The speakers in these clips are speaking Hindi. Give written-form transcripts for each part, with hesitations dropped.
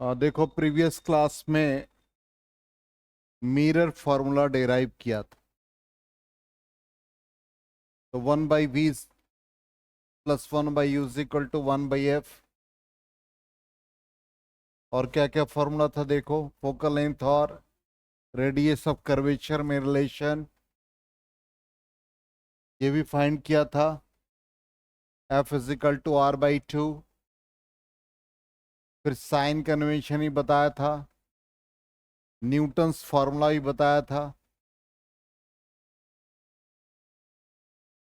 देखो प्रीवियस क्लास में मिरर फॉर्मूला डेराइव किया था। तो 1/v plus 1/u is equal to 1/f। और क्या क्या फॉर्मूला था देखो, फोकल लेंथ और रेडियस ऑफ कर्वेचर में रिलेशन, ये भी फाइंड किया था। f is equal to r/2। फिर साइन कन्वेंशन ही बताया था, न्यूटन्स फॉर्मूला भी बताया था।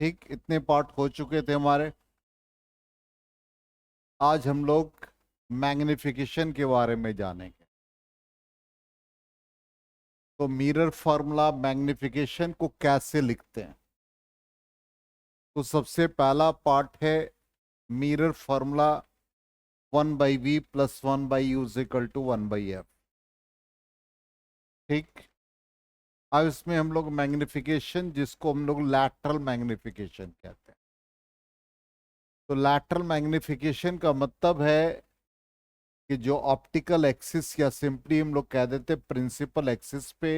ठीक, इतने पार्ट हो चुके थे हमारे। आज हम लोग मैग्निफिकेशन के बारे में जानेंगे। तो मिरर फॉर्मूला मैग्निफिकेशन को कैसे लिखते हैं। तो सबसे पहला पार्ट है mirror formula 1/v plus 1/u is equal to 1/f। ठीक, अब इसमें हम लोग मैग्निफिकेशन, जिसको हम लोग लैटरल मैग्निफिकेशन कहते हैं। तो लैटरल मैग्निफिकेशन का मतलब है कि जो ऑप्टिकल एक्सिस या सिंपली हम लोग कह देते प्रिंसिपल एक्सिस पे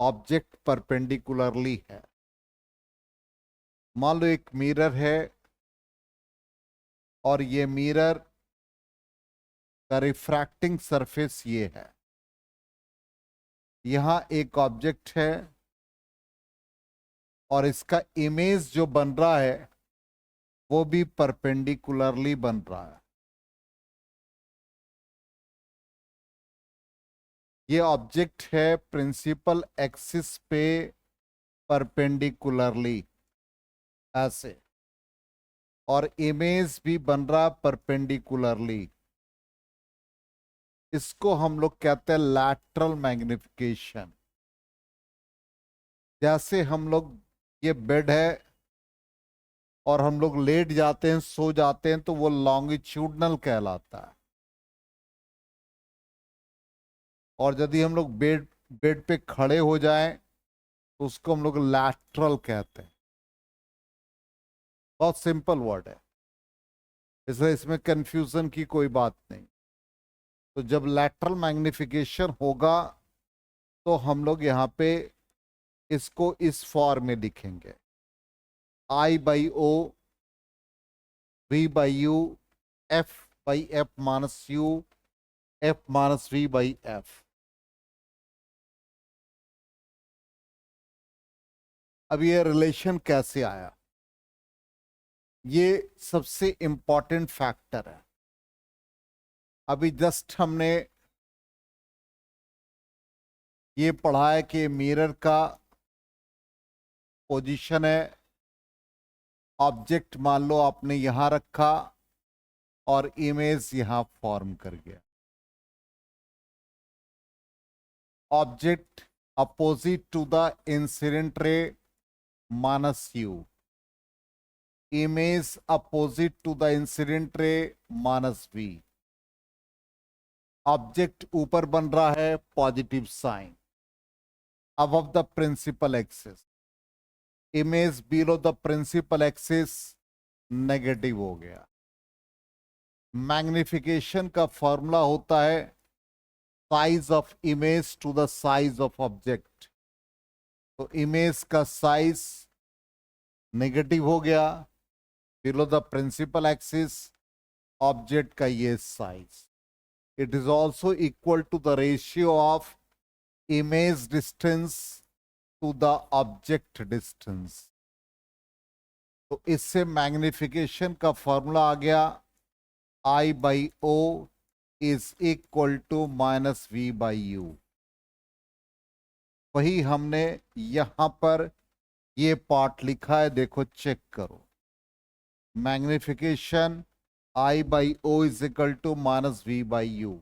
ऑब्जेक्ट परपेंडिकुलरली है। मान लो एक मिरर है और ये मिरर का रिफ्रैक्टिंग सरफेस ये है। यहां एक ऑब्जेक्ट है और इसका इमेज जो बन रहा है वो भी परपेंडिकुलरली बन रहा है। ये ऑब्जेक्ट है प्रिंसिपल एक्सिस पे परपेंडिकुलरली ऐसे, और इमेज भी बन रहा परपेंडिकुलरली। इसको हम लोग कहते हैं लैटरल मैग्निफिकेशन। जैसे हम लोग, ये बेड है और हम लोग लेट जाते हैं, सो जाते हैं, तो वो लॉन्गिट्यूडनल कहलाता है। और यदि हम लोग बेड बेड पे खड़े हो जाएं तो उसको हम लोग लैटरल कहते हैं। बहुत सिंपल वर्ड है, इसलिए इसमें कंफ्यूजन की कोई बात नहीं। तो जब लैटरल मैग्निफिकेशन होगा तो हम लोग यहाँ पे इसको इस फॉर्म में लिखेंगे, I/O V/U F/F minus U F minus V/F। अब ये रिलेशन कैसे आया, ये सबसे इंपॉर्टेंट फैक्टर है। अभी जस्ट हमने ये पढ़ा है कि मिरर का पोजीशन है, ऑब्जेक्ट मान लो आपने यहां रखा और इमेज यहां फॉर्म कर गया। Object opposite to the incident ray minus U, image opposite to the incident ray minus V। Object ऊपर बन रहा है positive sign above the principal axis, image below the principal axis negative हो गया। मैग्निफिकेशन का फॉर्मूला होता है size of image to the size of object. तो इमेज का साइज नेगेटिव हो गया below the principal axis, object का ये size. It is also equal to the ratio of image distance to the object distance. तो इससे मैग्निफिकेशन का फॉर्मूला आ गया I/O is equal to minus V/U। वही हमने यहां पर ये पार्ट लिखा है, देखो चेक करो। Magnification I/O is equal to minus V/U।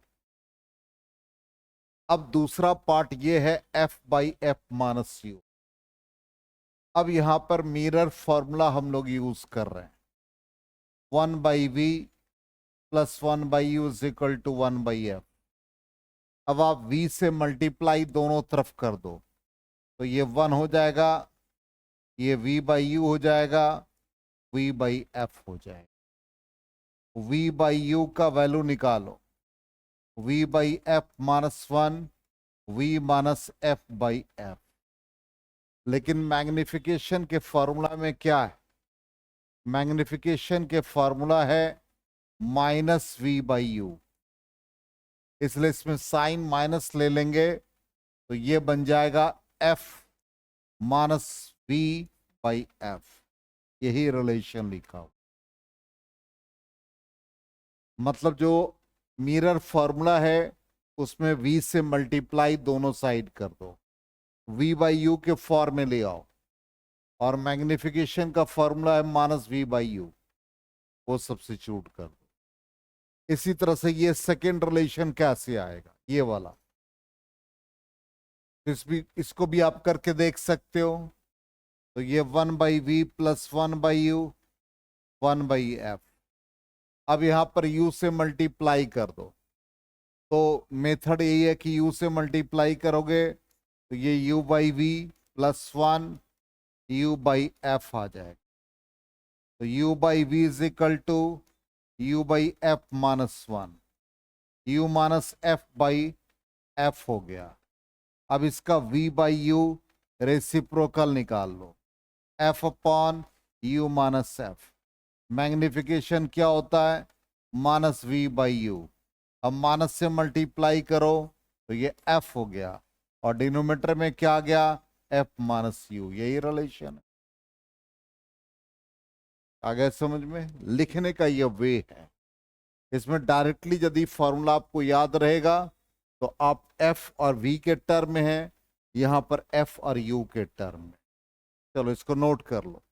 अब दूसरा पार्ट ये है F/F माइनस U। अब यहां पर मिरर फॉर्मूला हम लोग यूज कर रहे हैं, 1/V plus 1/U is equal to 1/F। अब आप V से मल्टीप्लाई दोनों तरफ कर दो तो ये 1 हो जाएगा, ये V/U हो जाएगा, V/F हो जाएगा। V/U का वैल्यू निकालो, v by F minus one, v minus F by F. लेकिन मैग्निफिकेशन के फॉर्मूला में क्या है? मैग्निफिकेशन के फॉर्मूला है माइनस वी बाई यू, इसलिए इसमें साइन माइनस ले लेंगे तो ये बन जाएगा F minus V by F. यही रिलेशन लिखा हो, मतलब जो मिरर फॉर्मूला है उसमें v से मल्टीप्लाई दोनों साइड कर दो, v बाई यू के फॉर्म में ले आओ, और मैग्निफिकेशन का फॉर्मूला है माइनस वी बाई यू, वो सब्स्टिट्यूट कर दो। इसी तरह से ये सेकेंड रिलेशन कैसे आएगा, ये वाला, इसको भी आप करके देख सकते हो। तो ये one by V plus one by U, one by F. अब यहां पर u से मल्टीप्लाई कर दो, तो मेथड यही है कि u से मल्टीप्लाई करोगे तो ये u by V plus one u by F आ जाएगा। तो u by V is equal to u by F minus one, u minus F by F हो गया। अब इसका v बाई यू रेसिप्रोकल निकाल लो, f upon U minus F. Magnification क्या होता है? Minus V by U. अब माइनस से मल्टीप्लाई करो तो ये f हो गया, और डिनोमिनेटर में क्या आ गया? f minus you. यही रिलेशन है। आ गया समझ में? लिखने का ये वे है। इसमें डायरेक्टली यदि फॉर्मूला आपको याद रहेगा तो आप f और v के टर्म में है, यहां पर f और u के टर्म में। चलो इसको नोट कर लो।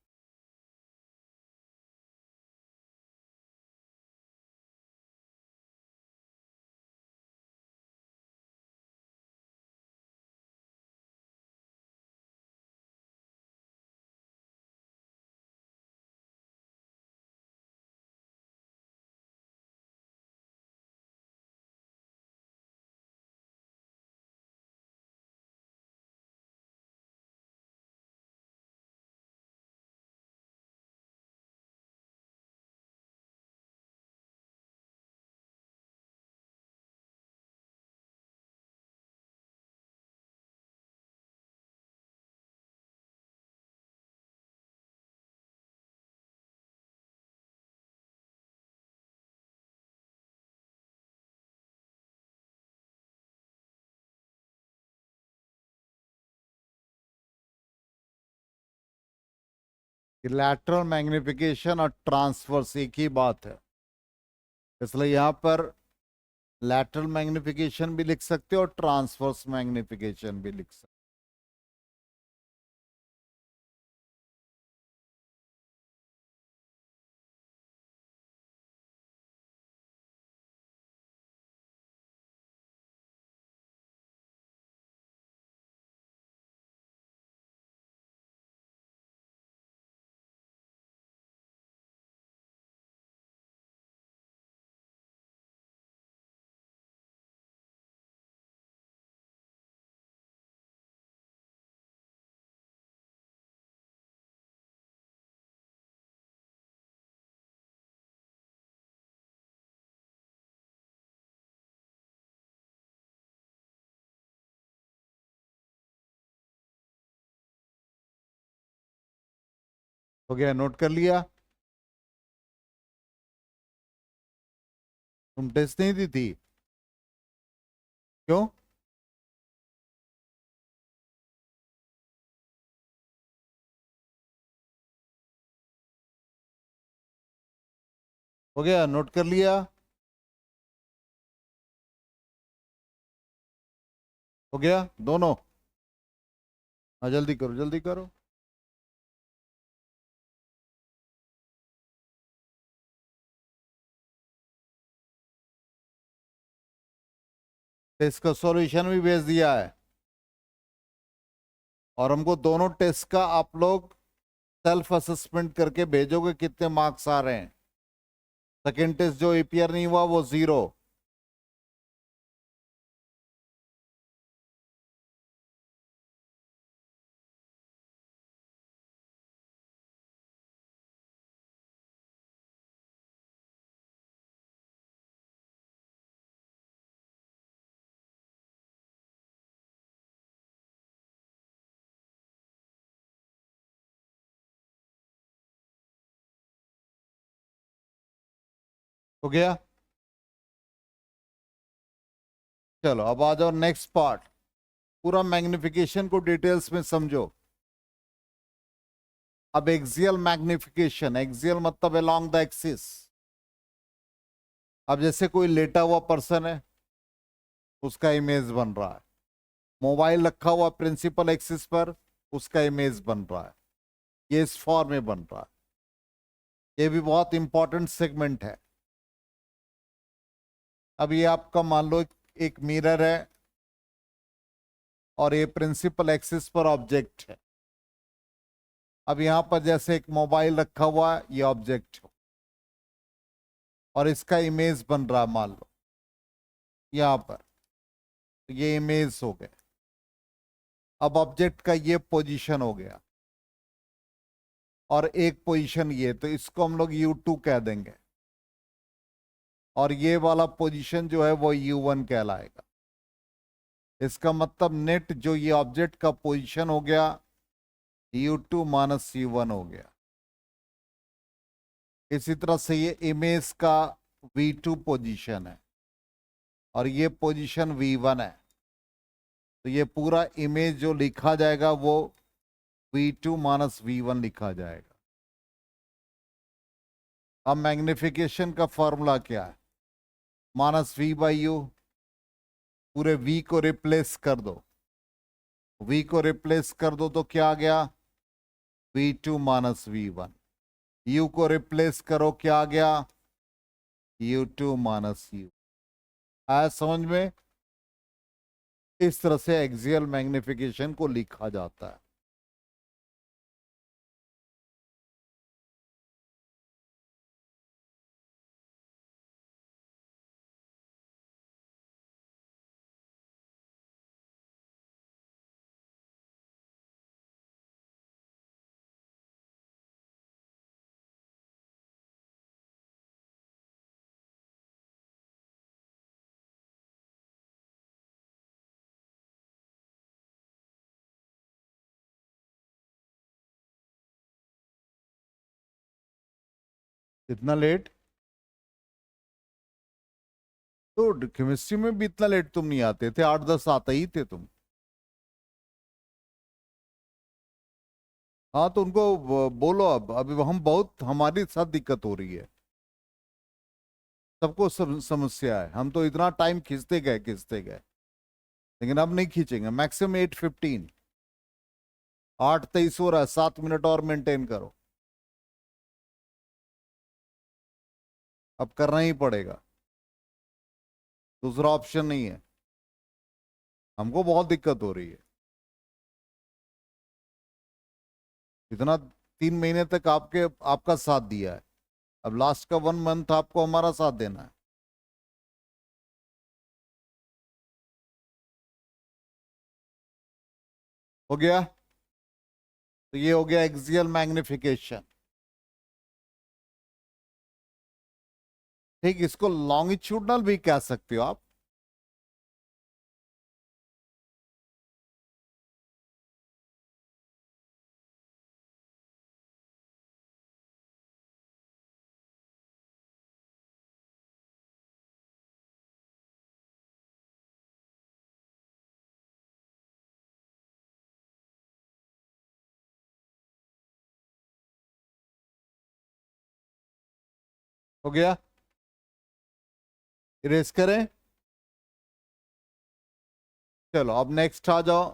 लैटरल मैग्निफिकेशन और ट्रांसवर्स एक ही बात है, इसलिए यहां पर लैटरल मैग्निफिकेशन भी लिख सकते हो और ट्रांसवर्स मैग्निफिकेशन भी लिख सकते हो। हो गया? नोट कर लिया? तुम टेस्ट नहीं दी थी? क्यों? हो गया? नोट कर लिया? हो गया दोनों? हाँ जल्दी करो जल्दी करो। टेस्ट का सॉल्यूशन भी भेज दिया है, और हमको दोनों टेस्ट का आप लोग सेल्फ असेसमेंट करके भेजोगे कितने मार्क्स आ रहे हैं। सेकेंड टेस्ट जो एपीआर नहीं हुआ वो 0। हो गया? चलो अब आ जाओ नेक्स्ट पार्ट। पूरा मैग्निफिकेशन को डिटेल्स में समझो। अब एक्सियल मैग्निफिकेशन, एक्सियल मतलब अलोंग द एक्सिस। अब जैसे कोई लेटा हुआ पर्सन है, उसका इमेज बन रहा है। मोबाइल रखा हुआ प्रिंसिपल एक्सिस पर, उसका इमेज बन रहा है। ये इस फॉर्म में बन रहा है। ये भी बहुत इंपॉर्टेंट सेगमेंट है। अब ये आपका मान लो एक मिरर है और ये प्रिंसिपल एक्सिस पर ऑब्जेक्ट है। अब यहां पर जैसे एक मोबाइल रखा हुआ है, ये ऑब्जेक्ट है और इसका इमेज बन रहा है मान लो यहां पर। तो ये इमेज हो गए। अब ऑब्जेक्ट का ये पोजीशन हो गया और एक पोजीशन ये, तो इसको हम लोग U2 कह देंगे। और ये वाला पोजीशन जो है वो U1 कहलाएगा। इसका मतलब नेट जो ये ऑब्जेक्ट का पोजीशन हो गया U2 माइनस U1 हो गया। इसी तरह से ये इमेज का V2 पोजीशन है और ये पोजीशन V1 है। तो ये पूरा इमेज जो लिखा जाएगा वो V2 माइनस V1 लिखा जाएगा। अब मैग्निफिकेशन का फॉर्मूला क्या है? Minus V by you. पूरे V को रिप्लेस कर दो। V को रिप्लेस कर दो तो क्या आ गया? V2 minus V1। U को रिप्लेस करो, क्या आ गया? U2 minus U। आया समझ में? इस तरह से एक्सियल मैग्निफिकेशन को लिखा जाता है। इतना लेट? तो केमिस्ट्री में भी इतना लेट तुम नहीं आते थे, 8-10 आते ही थे तुम। हाँ तो उनको बोलो अब अभी हम बहुत, हमारी साथ दिक्कत हो रही है। सबको समस्या है। हम तो इतना टाइम खींचते गए लेकिन अब नहीं खींचेंगे। मैक्सिमम 8:15। 8:23 हो रहा है, 7 मिनट और मेंटेन करो। अब करना ही पड़ेगा, दूसरा ऑप्शन नहीं है। हमको बहुत दिक्कत हो रही है। इतना 3 महीने तक आपका साथ दिया है, अब लास्ट का 1 मंथ आपको हमारा साथ देना है। हो गया? तो ये हो गया एक्सियल मैग्निफिकेशन। ठीक, इसको लॉन्गिट्यूडनल भी कह सकते हो आप। हो गया? इरेज करें? चलो अब नेक्स्ट आ जाओ।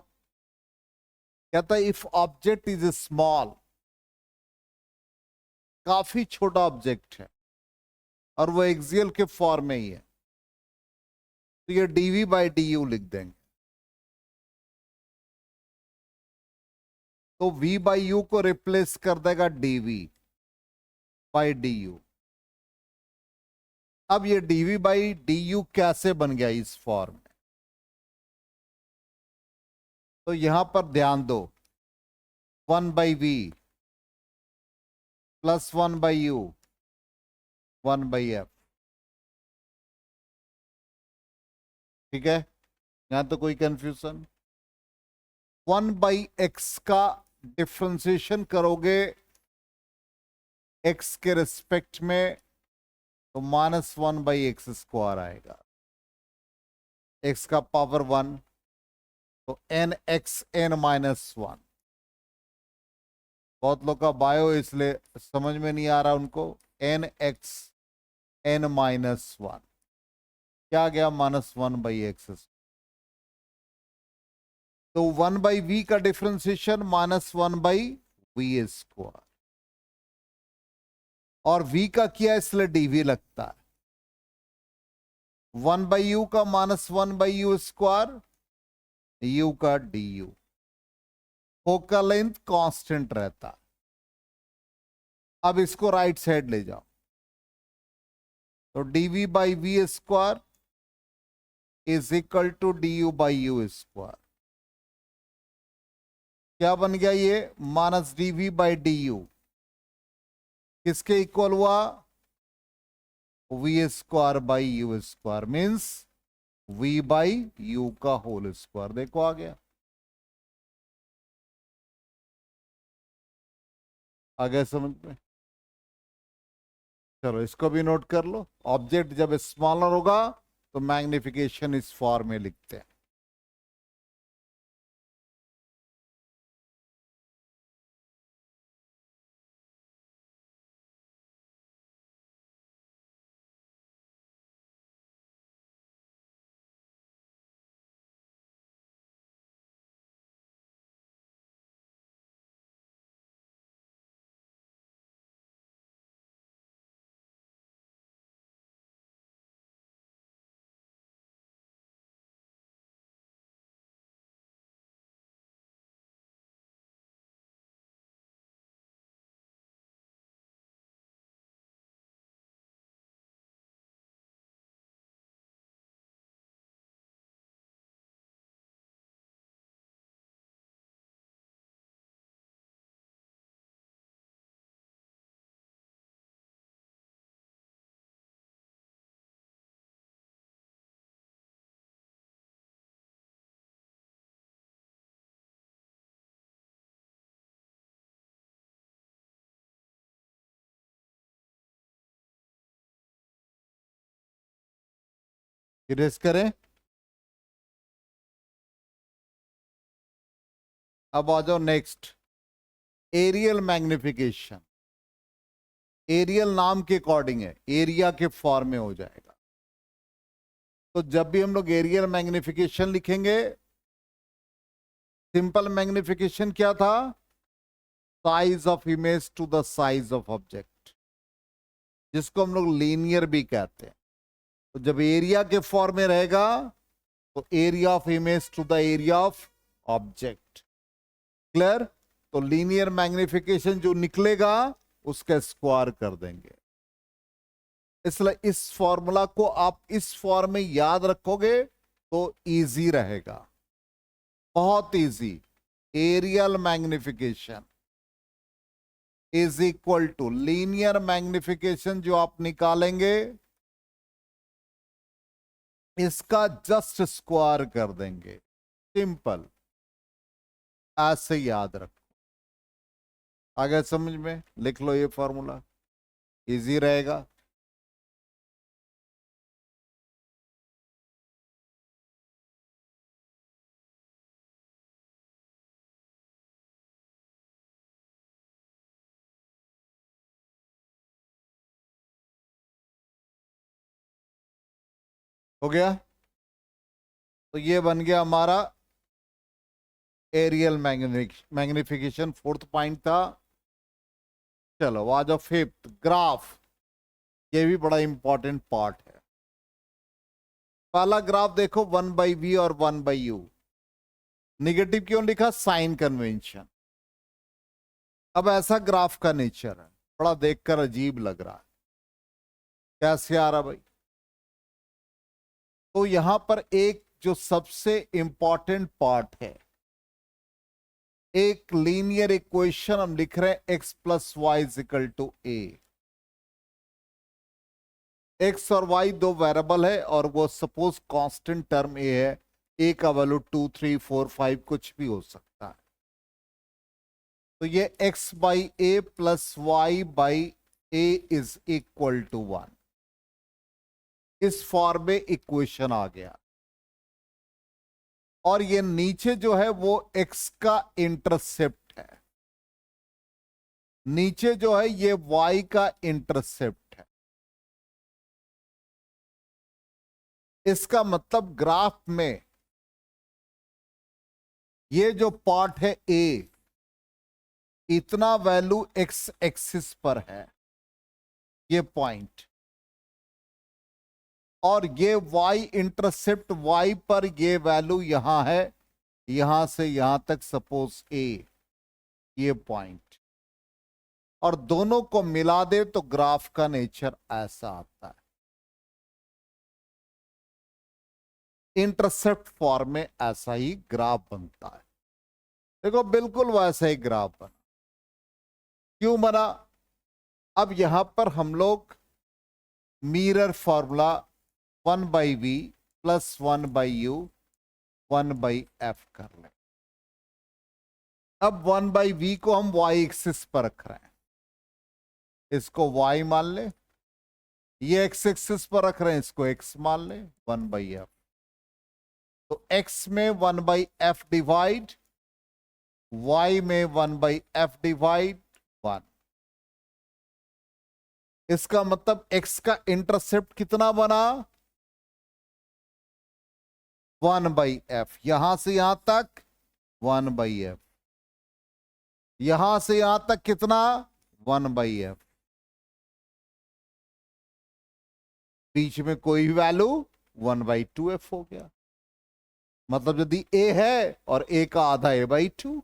कहता है इफ ऑब्जेक्ट इज स्मॉल, काफी छोटा ऑब्जेक्ट है और वो एक्सियल के फॉर्म में ही है, तो ये dv बाई du लिख देंगे। तो v बाई यू को रिप्लेस कर देगा dv बाई du। अब ये dv बाई du कैसे बन गया इस फॉर्म में? तो यहां पर ध्यान दो, 1/v प्लस 1/u 1/f। ठीक है, यहां तो कोई कंफ्यूजन? 1/x का डिफ्रेंसिएशन करोगे x के रिस्पेक्ट में, तो -1/x² आएगा, x का पावर 1, तो nxn-1। बहुत लोग का बायो इसलिए समझ में नहीं आ रहा उनको। nxn-1 क्या गया, -1/x²। तो 1/v का डिफरेंशिएशन -1/v², और v का किया इसलिए dv लगता है। 1/u का -1/u², u का du। फोकल लेंथ कांस्टेंट रहता है। अब इसको राइट साइड ले जाओ, तो dv/v² is equal to du/u²। क्या बन गया ये, -dv/du किसके इक्वल हुआ, v²/u², मीन्स v/u का होल स्क्वायर। देखो आ गया, आ गया समझ में। चलो इसको भी नोट कर लो। ऑब्जेक्ट जब स्मॉलर होगा तो मैग्निफिकेशन इस फॉर्म में लिखते हैं। इरेज करें। अब आ जाओ नेक्स्ट, एरियल मैग्निफिकेशन। एरियल नाम के अकॉर्डिंग है, एरिया के फॉर्म में हो जाएगा। तो जब भी हम लोग एरियल मैग्निफिकेशन लिखेंगे, सिंपल मैग्निफिकेशन क्या था, size of image to the size of object, जिसको हम लोग लीनियर भी कहते हैं। तो जब एरिया के फॉर्म में रहेगा तो area of image to the area of object. Clear. तो लीनियर मैग्निफिकेशन जो निकलेगा उसका स्क्वायर कर देंगे। इसलिए इस फॉर्मूला को आप इस फॉर्म में याद रखोगे तो इजी रहेगा, बहुत easy. Aerial magnification is equal to linear magnification जो आप निकालेंगे इसका जस्ट स्क्वायर कर देंगे। सिंपल, ऐसे याद रखो। आगे समझ में, लिख लो ये फॉर्मूला, इजी रहेगा। हो गया। तो ये बन गया हमारा एरियल मैग्निफिकेशन, फोर्थ पॉइंट था। चलो आ जाओ फिफ्थ, ग्राफ। ये भी बड़ा इंपॉर्टेंट पार्ट है। पहला ग्राफ देखो 1/v और 1/u। निगेटिव क्यों लिखा, साइन कन्वेंशन। अब ऐसा ग्राफ का नेचर है, बड़ा देखकर अजीब लग रहा है। कैसे आ रहा भाई, तो यहां पर एक जो सबसे इंपॉर्टेंट पार्ट है, एक लीनियर इक्वेशन हम लिख रहे हैं x + y = a। x और y दो वेरिएबल है और वो सपोज कांस्टेंट टर्म a है। a का वैल्यू 2, 3, 4, 5 कुछ भी हो सकता है। तो ये x/a + y/a = 1। इस फॉर्म में इक्वेशन आ गया, और ये नीचे जो है वो x का इंटरसेप्ट है, नीचे जो है ये y का इंटरसेप्ट है। इसका मतलब ग्राफ में ये जो पार्ट है a, इतना वैल्यू x एक्सिस पर है, ये पॉइंट, और ये y इंटरसेप्ट y पर ये वैल्यू यहां है, यहां से यहां तक सपोज a, ये पॉइंट, और दोनों को मिला दे तो ग्राफ का नेचर ऐसा आता है। इंटरसेप्ट फॉर्म में ऐसा ही ग्राफ बनता है। देखो बिल्कुल वैसा ही ग्राफ बना। क्यों बना? अब यहां पर हम लोग mirror formula 1/v plus 1/u 1/f कर लें। अब 1/v को हम y एक्सिस पर रख रहे हैं, इसको y मान ले, ये x एक्सिस पर रख रहे हैं, इसको x मान ले, 1/f। तो x में 1/f डिवाइड, y में 1/f डिवाइड 1। इसका मतलब x का इंटरसेप्ट कितना बना? 1/f। यहां से यहां तक 1/f, यहां से यहां तक कितना? 1/f। बीच में कोई वैल्यू 1/2f हो गया। मतलब यदि a है और a का आधा a/2।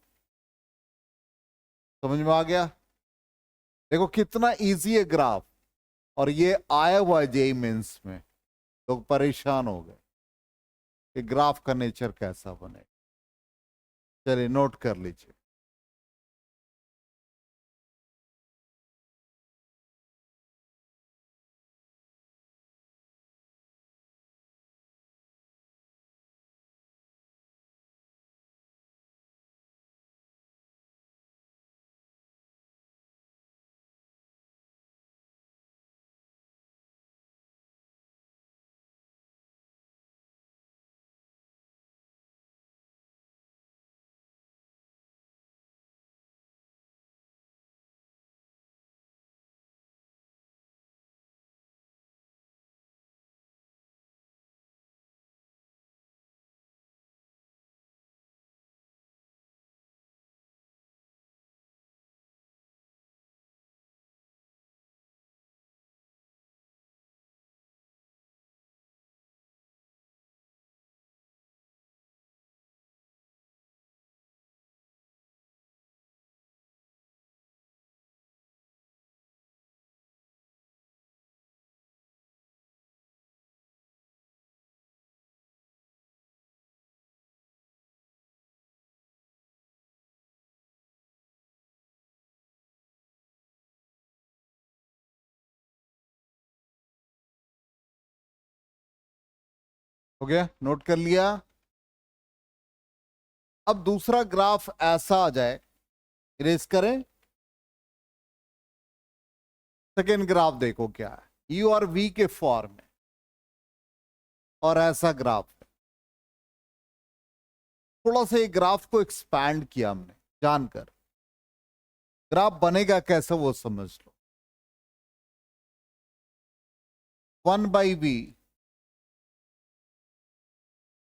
समझ में आ गया? देखो कितना इजी है ग्राफ, और ये आया हुआ है जेईई मेंस में, लोग परेशान हो गए कि ग्राफ का नेचर कैसा बने। चलिए नोट कर लीजिए। हो गया? नोट कर लिया? अब दूसरा ग्राफ ऐसा आ जाए, इरेज करें। सेकेंड ग्राफ देखो क्या है, यू और वी के फॉर्म में, और ऐसा ग्राफ है। थोड़ा सा ये ग्राफ को एक्सपैंड किया हमने जानकर, ग्राफ बनेगा कैसे वो समझ लो। 1/v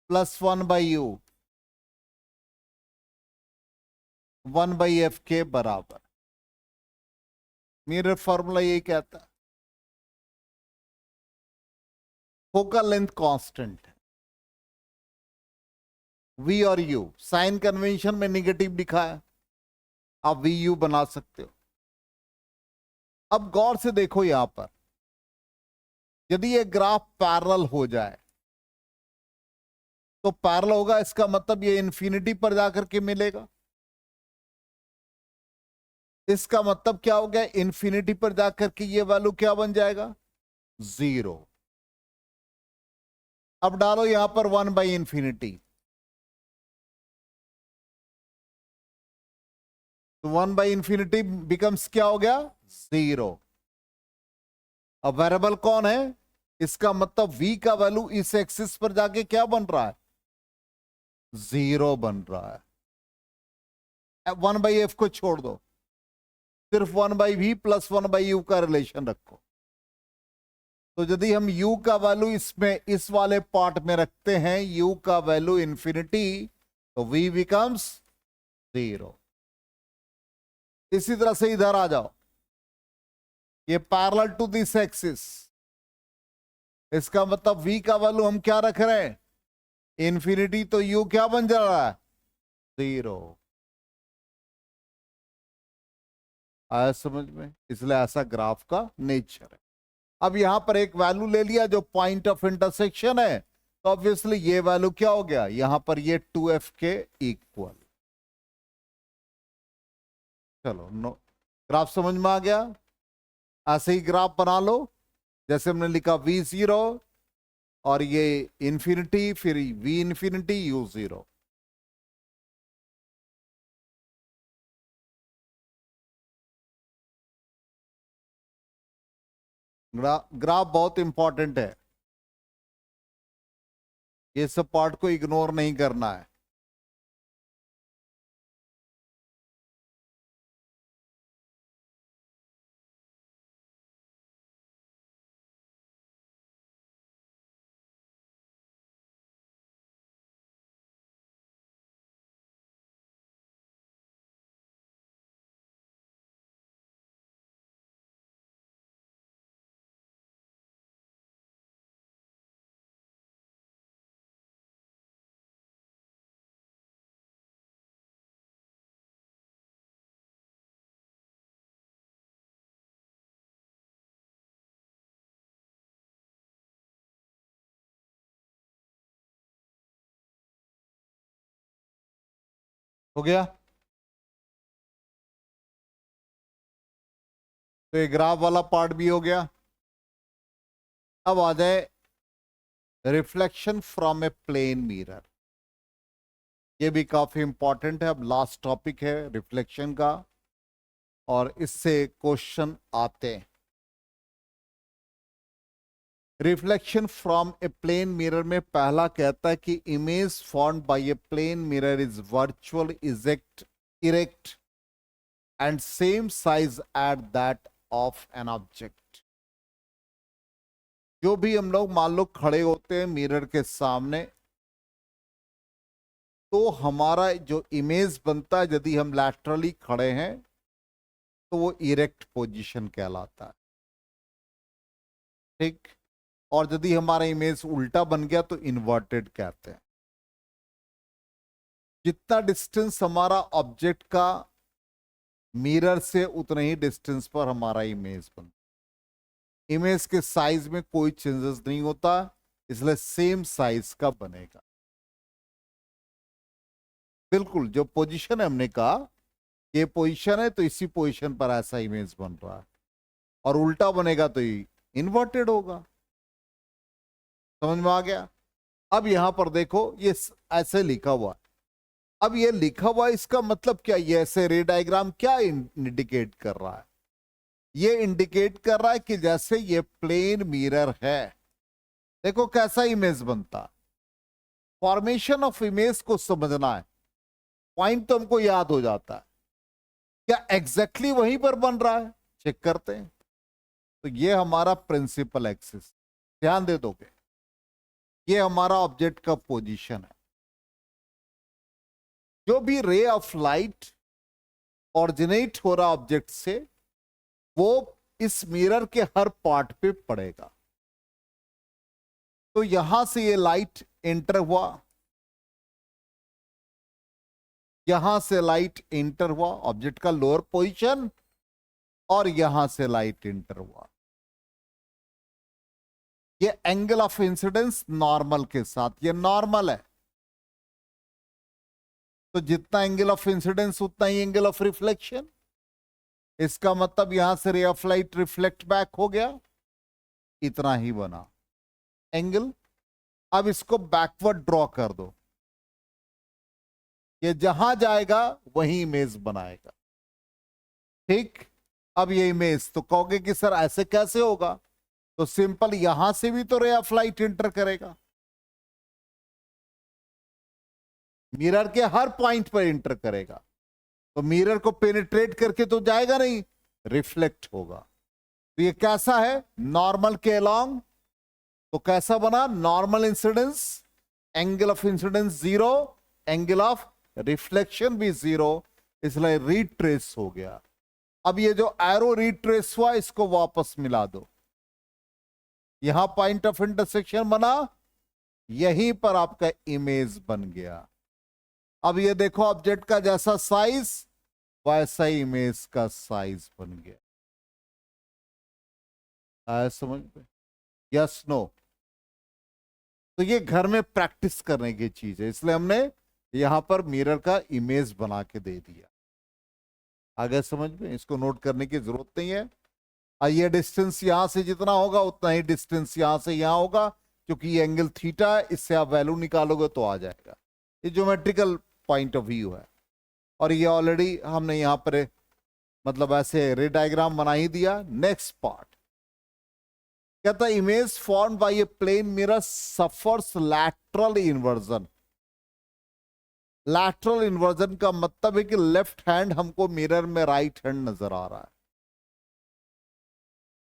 प्लस 1/u 1/f के बराबर। मिरर फॉर्मूला यही कहता है। फोकल लेंथ कांस्टेंट है, v और u, साइन कन्वेंशन में निगेटिव लिखा है, आप vu बना सकते हो। अब गौर से देखो यहां पर, यदि ये ग्राफ पैरेलल हो जाए तो पैरेलल होगा, इसका मतलब ये इंफिनिटी पर जाकर के मिलेगा। इसका मतलब क्या हो गया? इंफिनिटी पर जाकर के ये वैल्यू क्या बन जाएगा? 0। अब डालो यहां पर 1/इंफिनिटी, तो 1/इंफिनिटी बिकम्स क्या हो गया? 0। अब वेरिएबल कौन है? इसका मतलब v का वैल्यू इस एक्सिस पर जाके क्या बन रहा है, 0 बन रहा है। 1/f को छोड़ दो, सिर्फ 1/v प्लस 1/u का रिलेशन रखो। तो यदि हम u का वैल्यू इसमें इस वाले पार्ट में रखते हैं, u का वैल्यू इंफिनिटी, तो v बिकम्स 0। इसी तरह से इधर आ जाओ, ये पैरेलल टू दिस एक्सिस, इसका मतलब v का वैल्यू हम क्या रख रहे हैं, इंफिनिटी, तो u क्या बन जा रहा है, 0। आया समझ में? इसलिए ऐसा ग्राफ का नेचर है। अब यहां पर एक वैल्यू ले लिया जो पॉइंट ऑफ इंटरसेक्शन है, तो ऑब्वियसली ये वैल्यू क्या हो गया, यहां पर ये 2f के इक्वल। चलो ग्राफ समझ में आ गया? ऐसे ही ग्राफ बना लो, जैसे हमने लिखा v0 और ये इंफिनिटी, फिर v इंफिनिटी u0। ग्राफ बहुत इंपॉर्टेंट है, ये सब पार्ट को इग्नोर नहीं करना है। हो गया? तो ये ग्राफ वाला पार्ट भी हो गया। अब आ जाए reflection from a plane mirror. ये भी काफी इंपॉर्टेंट है। अब लास्ट टॉपिक है रिफ्लेक्शन का, और इससे क्वेश्चन आते हैं। Reflection from a plane mirror में पहला कहता है कि image formed by a plane mirror is virtual erect and same size at that of an object. जो भी हम लोग मान लो खड़े होते हैं मिरर के सामने, तो हमारा जो इमेज बनता है, यदि हम लैटरली खड़े हैं तो वो इरेक्ट पोजीशन कहलाता है, ठीक। और यदि हमारा इमेज उल्टा बन गया तो इन्वर्टेड कहते हैं। जितना डिस्टेंस हमारा ऑब्जेक्ट का मिरर से, उतने ही डिस्टेंस पर हमारा इमेज बनता है। इमेज के साइज में कोई चेंजेस नहीं होता, इसलिए सेम साइज का बनेगा। बिल्कुल जो पोजीशन है, हमने कहा ये पोजीशन है तो इसी पोजीशन पर ऐसा इमेज बन रहा है, और उल्टा बनेगा तो इन्वर्टेड होगा। समझ में आ गया? अब यहां पर देखो, ये ऐसे लिखा हुआ है। अब ये लिखा हुआ इसका मतलब क्या, ये ऐसे रे डायग्राम क्या इंडिकेट कर रहा है? ये इंडिकेट कर रहा है कि जैसे ये प्लेन मिरर है, देखो कैसा इमेज बनता। फॉर्मेशन ऑफ इमेज को समझना है, पॉइंट तो हमको याद हो जाता है, क्या एग्जैक्टली वहीं पर बन रहा है, चेक करते हैं। तो ये हमारा प्रिंसिपल एक्सिस, ध्यान दे दोगे, ये हमारा ऑब्जेक्ट का पोजीशन है। जो भी रे ऑफ लाइट ऑरिजिनेट हो रहा ऑब्जेक्ट से, वो इस मिरर के हर पार्ट पे पड़ेगा। तो यहां से ये लाइट एंटर हुआ, यहां से लाइट एंटर हुआ ऑब्जेक्ट का लोअर पोजीशन, और यहां से लाइट एंटर हुआ। ये एंगल ऑफ इंसिडेंस नॉर्मल के साथ, ये नॉर्मल है, तो जितना एंगल ऑफ इंसिडेंस उतना ही एंगल ऑफ रिफ्लेक्शन। इसका मतलब यहां से ray of light reflect back हो गया, इतना ही बना एंगल। अब इसको बैकवर्ड ड्रॉ कर दो, ये जहां जाएगा वही इमेज बनाएगा, ठीक। अब ये इमेज तो कहोगे कि सर ऐसे कैसे होगा, तो सिंपल यहां से भी तो रे ऑफ लाइट एंटर करेगा, मिरर के हर पॉइंट पर एंटर करेगा, तो मिरर को पेनिट्रेट करके तो जाएगा नहीं, रिफ्लेक्ट होगा। तो ये कैसा है, नॉर्मल के अलोंग, तो कैसा बना, normal incidence, angle of incidence 0, angle of reflection भी 0, इसलिए रिट्रेस हो गया। अब ये जो एरो रिट्रेस हुआ इसको वापस मिला दो, यहां पॉइंट ऑफ इंटरसेक्शन बना, यहीं पर आपका इमेज बन गया। अब ये देखो ऑब्जेक्ट का जैसा साइज वैसा ही इमेज का साइज बन गया। आया समझ में, यस नो? तो ये घर में प्रैक्टिस करने की चीज है, इसलिए हमने यहां पर मिरर का इमेज बना के दे दिया। आगे समझ में, इसको नोट करने की जरूरत नहीं है। ये डिस्टेंस यहां से जितना होगा उतना ही डिस्टेंस यहां से यहां होगा, क्योंकि ये एंगल थीटा है, इससे आप वैल्यू निकालोगे तो आ जाएगा। ये ज्योमेट्रिकल पॉइंट ऑफ व्यू है, और ये ऑलरेडी हमने यहां पर मतलब ऐसे रे डायग्राम बना ही दिया। नेक्स्ट पार्ट कहता है image form by a plane mirror suffers lateral inversion. Lateral inversion का मतलब है कि लेफ्ट हैंड हमको मिरर में राइट हैंड नजर आ रहा है,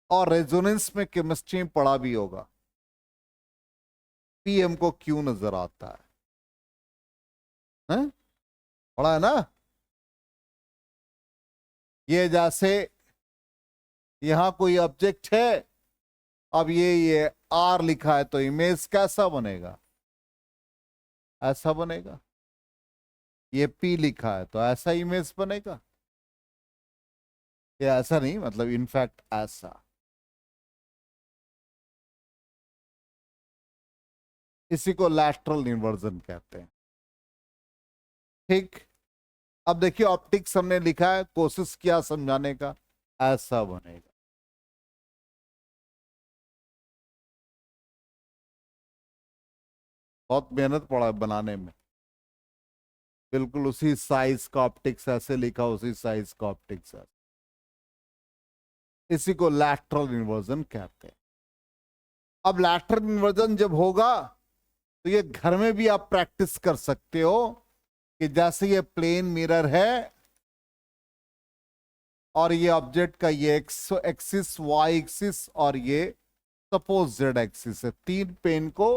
और रेजोनेंस में केमिस्ट्री में पढ़ा भी होगा, पी हमको क्यों नजर आता है? पढ़ा है ना? ये जैसे यहां कोई ऑब्जेक्ट है, अब ये आर लिखा है, तो इमेज कैसा बनेगा, ऐसा बनेगा। ये पी लिखा है तो ऐसा इमेज बनेगा, ये ऐसा नहीं, मतलब इनफैक्ट ऐसा। इसी को लैटरल इन्वर्जन कहते हैं। ठीक, अब देखिए ऑप्टिक्स हमने लिखा है, कोशिश किया समझाने का, ऐसा बनेगा। बहुत मेहनत पड़ा बनाने में, बिल्कुल उसी साइज का ऑप्टिक्स ऐसे लिखा, उसी साइज का ऑप्टिक्स ऐसे। इसी को लैटरल इन्वर्जन कहते हैं। अब लैटरल इन्वर्जन जब होगा तो ये घर में भी आप प्रैक्टिस कर सकते हो, कि जैसे ये प्लेन मिरर है और ये ऑब्जेक्ट का ये एक्स एक्सिस, वाई एक्सिस और ये सपोज जेड एक्सिस है, तीन पेन को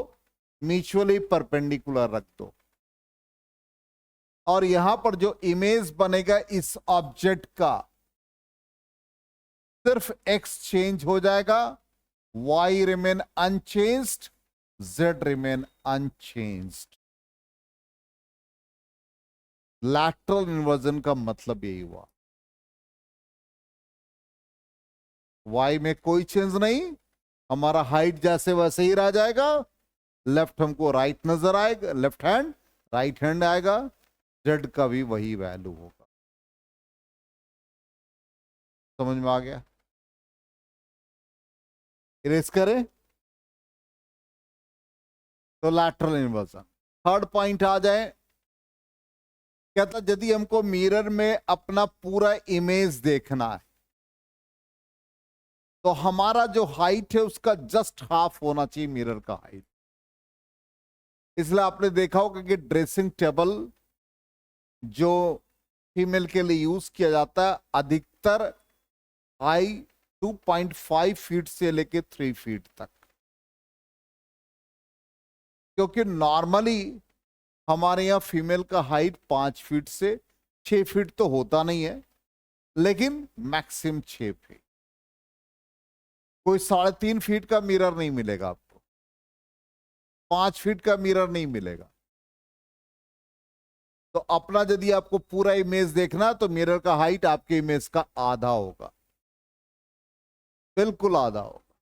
म्यूचुअली परपेंडिकुलर रख दो, और यहां पर जो इमेज बनेगा इस ऑब्जेक्ट का, सिर्फ एक्स चेंज हो जाएगा, Y remain unchanged, Z remain unchanged. Lateral inversion का मतलब यही हुआ, वाई में कोई चेंज नहीं, हमारा हाइट जैसे वैसे ही रह जाएगा, लेफ्ट हमको राइट नजर आएगा, लेफ्ट हैंड राइट हैंड आएगा, जेड का भी वही वैल्यू होगा। समझ में आ गया? इरेज करें तो लैटरल इन्वर्जन। थर्ड पॉइंट आ जाए, कहता यदि हमको मिरर में अपना पूरा इमेज देखना है तो हमारा जो हाइट है उसका जस्ट हाफ होना चाहिए मिरर का हाइट। इसलिए आपने देखा होगा कि ड्रेसिंग टेबल जो फीमेल के लिए यूज किया जाता है, अधिकतर हाई 2.5 फीट से लेके 3 फीट तक, क्योंकि नॉर्मली हमारे यहाँ फीमेल का हाइट 5 फीट से 6 फीट तो होता नहीं है, लेकिन मैक्सिमम 6 फीट। कोई 3.5 फीट का मिरर नहीं मिलेगा आपको, 5 फीट का मिरर नहीं मिलेगा। तो अपना यदि आपको पूरा इमेज देखना तो मिरर का हाइट आपके इमेज का आधा होगा, बिल्कुल आधा होगा।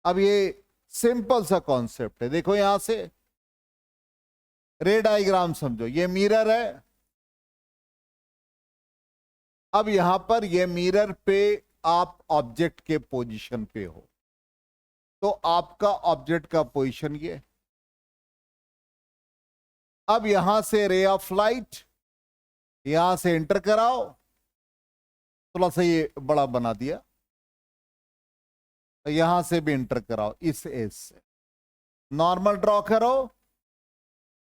अब ये सिंपल सा कॉन्सेप्ट है, देखो यहां से रे डायग्राम समझो, ये मिरर है। अब यहां पर ये मिरर पे आप ऑब्जेक्ट के पोजीशन पे हो, तो आपका ऑब्जेक्ट का पोजीशन ये। अब यहां से रे ऑफ लाइट यहां से एंटर कराओ, थोड़ा सा ये बड़ा बना दिया, तो यहां से भी इंटर कराओ इस एज से, नॉर्मल ड्रॉ करो,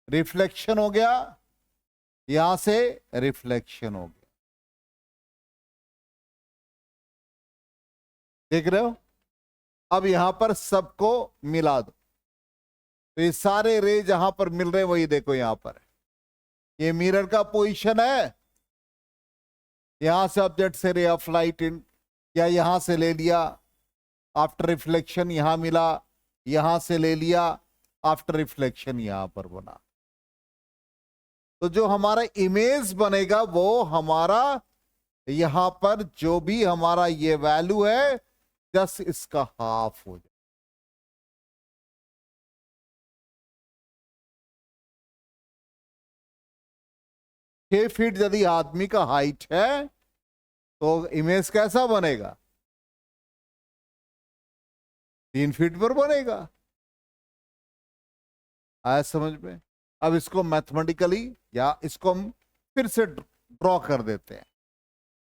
रिफ्लेक्शन हो गया, यहां से रिफ्लेक्शन हो गया, देख रहे हो। अब यहां पर सबको मिला दो, तो ये सारे रे जहां पर मिल रहे हैं वही देखो यहां पर ये मिरर का पोजीशन है, यहां से ऑब्जेक्ट से रे ऑफ लाइट इन, या यहां से ले लिया आफ्टर रिफ्लेक्शन यहां मिला, यहां से ले लिया आफ्टर रिफ्लेक्शन यहां पर बना। तो जो हमारा इमेज बनेगा वो हमारा यहां पर जो भी हमारा ये वैल्यू है जस्ट इसका हाफ हो जाए। 6 फीट यदि आदमी का हाइट है तो इमेज कैसा बनेगा, 3 फीट पर बनेगा। आया समझ में। अब इसको मैथमेटिकली या इसको हम फिर से ड्रॉ कर देते हैं।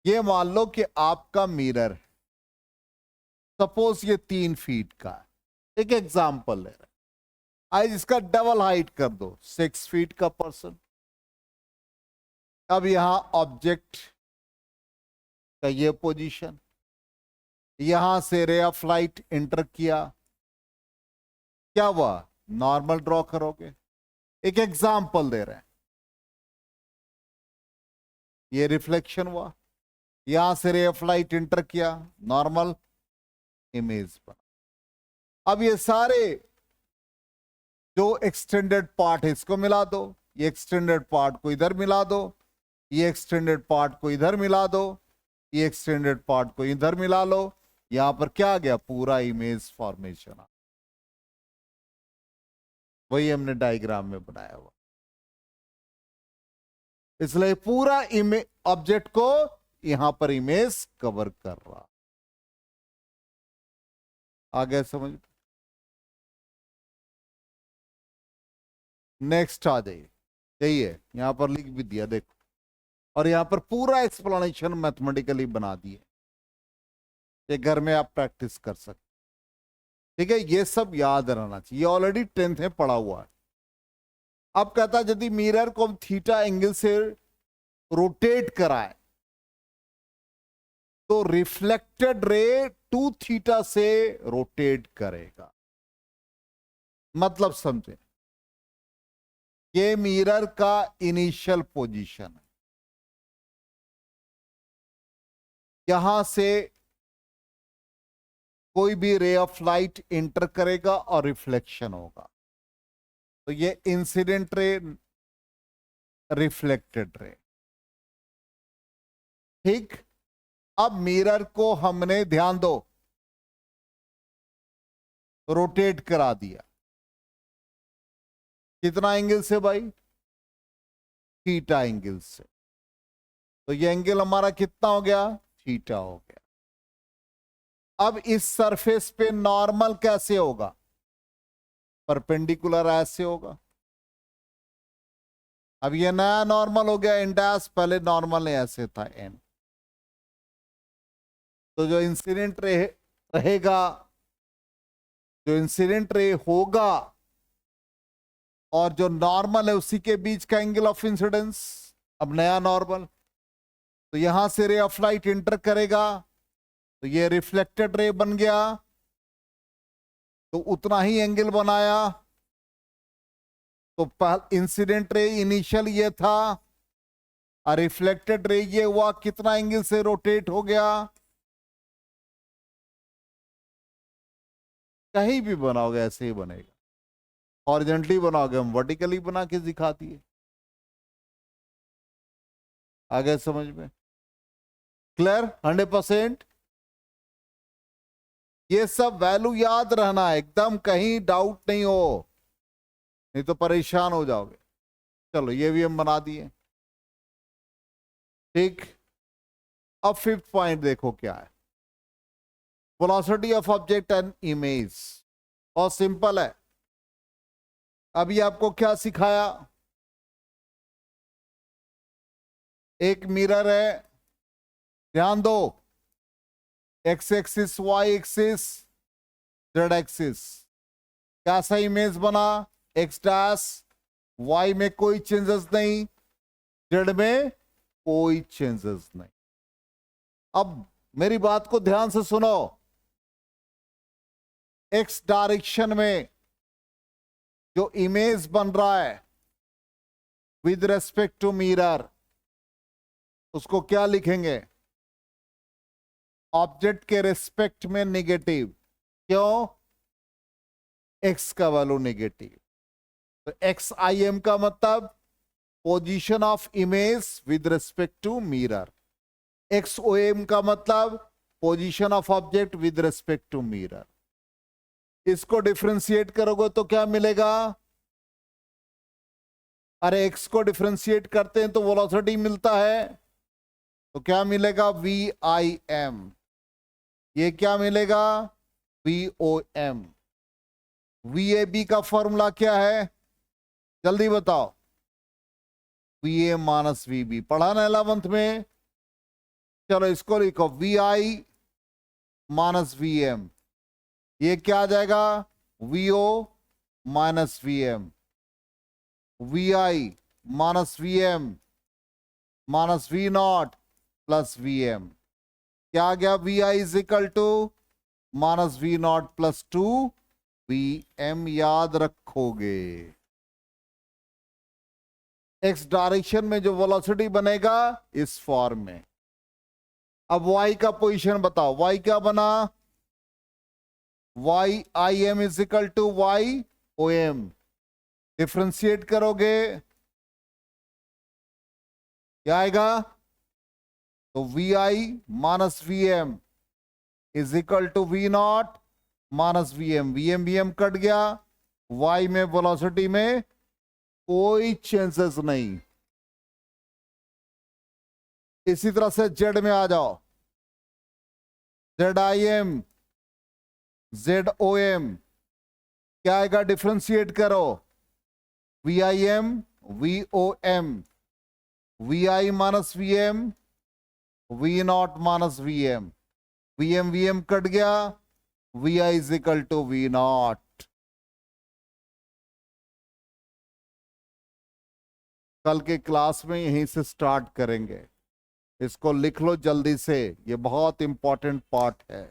ये मान लो कि आपका मिरर है, सपोज ये 3 फीट का है, एक एग्जाम्पल ले रहे हैं। आज इसका डबल हाइट कर दो 6 फीट का पर्सन। अब यहां ऑब्जेक्ट का ये पोजीशन, यहां से रे ऑफ लाइट एंटर किया, क्या हुआ, नॉर्मल ड्रॉ करोगे। एक एग्जाम्पल दे रहे हैं, ये रिफ्लेक्शन हुआ, यहां से रे ऑफ लाइट एंटर किया, नॉर्मल इमेज बना। अब ये सारे जो एक्सटेंडेड पार्ट है इसको मिला दो, ये एक्सटेंडेड पार्ट को इधर मिला दो, ये एक्सटेंडेड पार्ट को इधर मिला दो, ये एक्सटेंडेड पार्ट को इधर मिला लो, यहां पर क्या आ गया, पूरा इमेज फॉर्मेशन। वही हमने डायग्राम में बनाया हुआ। इसलिए पूरा इमेज ऑब्जेक्ट को यहां पर इमेज कवर कर रहा। आ गया समझ। नेक्स्ट आ जाइए, यही है, यहां पर लिख भी दिया देखो, और यहां पर पूरा एक्सप्लेनेशन मैथमेटिकली बना दिए, ये घर में आप प्रैक्टिस कर सकते। ठीक है, ये सब याद रहना चाहिए, ये ऑलरेडी 10th में पढ़ा हुआ है। अब कहता है यदि मिरर को हम थीटा एंगल से रोटेट कराए तो रिफ्लेक्टेड रे 2 थीटा से रोटेट करेगा। मतलब समझे, ये मिरर का इनिशियल पोजीशन है, यहां से कोई भी रे ऑफ लाइट एंटर करेगा और रिफ्लेक्शन होगा, तो ये इंसिडेंट रे, रिफ्लेक्टेड रे। ठीक, अब मिरर को हमने ध्यान दो रोटेट करा दिया, कितना एंगल से भाई, थीटा एंगल से। तो ये एंगल हमारा कितना हो गया, थीटा हो गया। अब इस सरफेस पे नॉर्मल कैसे होगा, परपेंडिकुलर ऐसे होगा। अब ये नया नॉर्मल हो गया एन डैश, पहले नॉर्मल ऐसे था एन। तो जो इंसिडेंट रे रहेगा, जो इंसिडेंट रे होगा और जो नॉर्मल है उसी के बीच का एंगल ऑफ इंसिडेंस, अब नया नॉर्मल। तो यहां से रे ऑफ लाइट एंटर करेगा तो ये रिफ्लेक्टेड रे बन गया, तो उतना ही एंगल बनाया। तो इंसिडेंट रे इनिशियल ये था और रिफ्लेक्टेड रे ये हुआ, कितना एंगल से रोटेट हो गया। कहीं भी बनाओगे ऐसे ही बनेगा, हॉरिजॉन्टली बनाओगे, हम वर्टिकली बना के दिखा दिए। आ गया समझ में, क्लियर 100%। ये सब वैल्यू याद रहना है एकदम, कहीं डाउट नहीं हो, नहीं तो परेशान हो जाओगे। चलो ये भी हम बना दिए। ठीक, अब 5th पॉइंट देखो क्या है, velocity of object and image. बहुत सिंपल है। अभी आपको क्या सिखाया, एक मिरर है, ध्यान दो, X axis Y axis, Z axis कैसा इमेज बना, एक्स डैश, वाई में कोई चेंजेस नहीं, जेड में कोई चेंजेस नहीं। अब मेरी बात को ध्यान से सुनो, एक्स डायरेक्शन में जो इमेज बन रहा है विद रेस्पेक्ट टू मिरर, उसको क्या लिखेंगे, ऑब्जेक्ट के रेस्पेक्ट में नेगेटिव। क्यों, एक्स का वैल्यू नेगेटिव, तो एक्स आई एम का मतलब position of image with respect to mirror, X O M का मतलब position of object with respect to mirror. इसको डिफरेंशिएट करोगे तो क्या मिलेगा, अरे एक्स को डिफरेंशिएट करते हैं तो वेलोसिटी मिलता है, तो क्या मिलेगा, वी आई एम। ये क्या मिलेगा, V O M. V A B का फॉर्मूला क्या है, जल्दी बताओ, V A minus V B, पढ़ा ना 11th में। चलो इसको लिखो, V I minus V M, ये क्या आ जाएगा, V O minus V M, V I minus V M minus V naught plus V M. क्या आ गया, V I is equal to minus V naught plus 2 V M. याद रखोगे एक्स डायरेक्शन में जो वेलोसिटी बनेगा इस फॉर्म में। अब y का पोजीशन बताओ, y क्या बना, y I M is equal to y O M. Differentiate करोगे क्या आएगा, तो V I minus V M is equal to V naught minus V M cut गया, y में वेलोसिटी में कोई चेंजेस नहीं। इसी तरह से जेड में आ जाओ, Z I M Z O M, क्या आएगा, डिफ्रेंशिएट करो, V I M V O M, V I minus V M V naught minus V M cut गया, V I is equal to V naught. कल के क्लास में यहीं से स्टार्ट करेंगे, इसको लिख लो जल्दी से, ये बहुत इंपॉर्टेंट पार्ट है।